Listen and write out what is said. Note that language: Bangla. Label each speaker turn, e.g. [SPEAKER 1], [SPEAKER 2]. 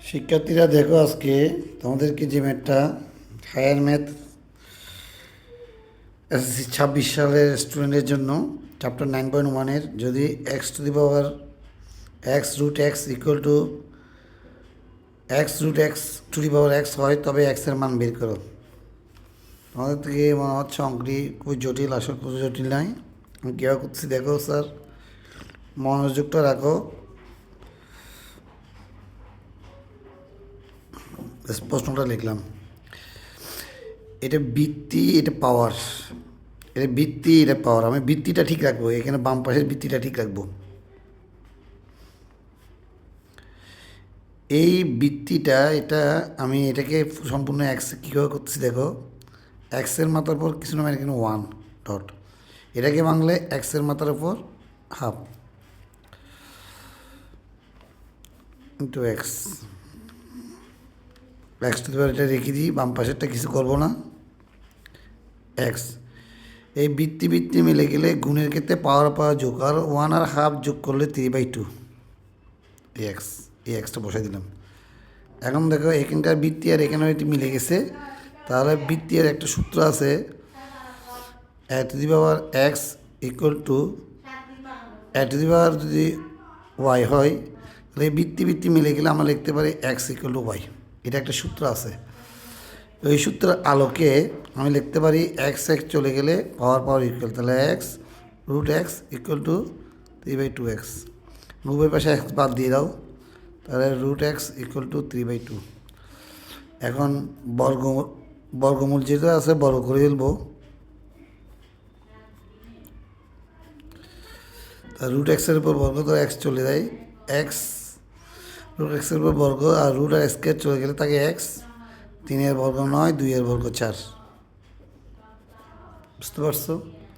[SPEAKER 1] শিক্ষার্থীরা দেখো, আজকে তোমাদেরকে যে ম্যাথটা হায়ার ম্যাথ এসএসসি 26 সালের স্টুডেন্টের জন্য চ্যাপ্টার 9.1-এর যদি X to the power X root X equal to X root X to the power X হয়, তবে এক্সের মান বের করো। তোমাদের থেকে মনে হচ্ছে অঙ্কটি খুবই জটিল, আসলে খুব জটিল নয়। আমি কীভাবে করছি দেখো স্যার, মনোযোগটা রাখো। প্রশ্নটা লিখলাম, এটা বৃত্তি, এটা পাওয়ার, এটা বৃত্তি, এটা পাওয়ার। আমি বৃত্তিটা ঠিক রাখবো, এখানে বাম পাশের বৃত্তিটা ঠিক রাখবো। এই বৃত্তিটা, এটা আমি এটাকে সম্পূর্ণ এক্স কীভাবে করতেছি দেখো। এক্সের মাথার উপর কিছু না, এখানে ওয়ান ডট, এটাকে বাংলায় এক্সের মাথার উপর half into X. X to এটা রেখে দিই, বাম পাশেরটা কিছু করবো না। এক্স, এই বৃত্তি বৃত্তি মিলে গেলে গুণের ক্ষেত্রে পাওয়ার যোগ, আর ওয়ান আর হাফ যোগ করলে 3/2 এই এক্স, এই এক্সটা বসাই দিলাম। এখন দেখো এখানকার বৃত্তি আর এখানে এটি মিলে গেছে, তাহলে বৃত্তি আর একটা সূত্র আছে, a to the power x equal to a to the power যদি ওয়াই হয়, তাহলে এই বৃত্তি বৃত্তি মিলে গেলে আমরা লিখতে পারি এক্স ইকুয়াল টু ওয়াই। এটা একটা সূত্র আছে। ওই সূত্রের আলোকে আমি লিখতে পারি এক্স এক্স চলে গেলে পাওয়ার ইকুয়াল, তাহলে X root X equal to 3/2 X. নব্বই পাশে এক্স বাদ দিয়ে দাও, তাহলে রুট এক্স ইকুয়াল টু 3/2। এখন বর্গমূল যেটা আছে বর্গ করে ফেলবো, তা রুট এক্সের উপর বর্গ তো এক্স চলে যায়, এক্স রুট এক্সের উপর বর্গ, আর রুট আর স্কোয়ার চলে গেলে তাকে এক্স, 3-এর বর্গ 9, 2-এর বর্গ 4। বুঝতে পারছো?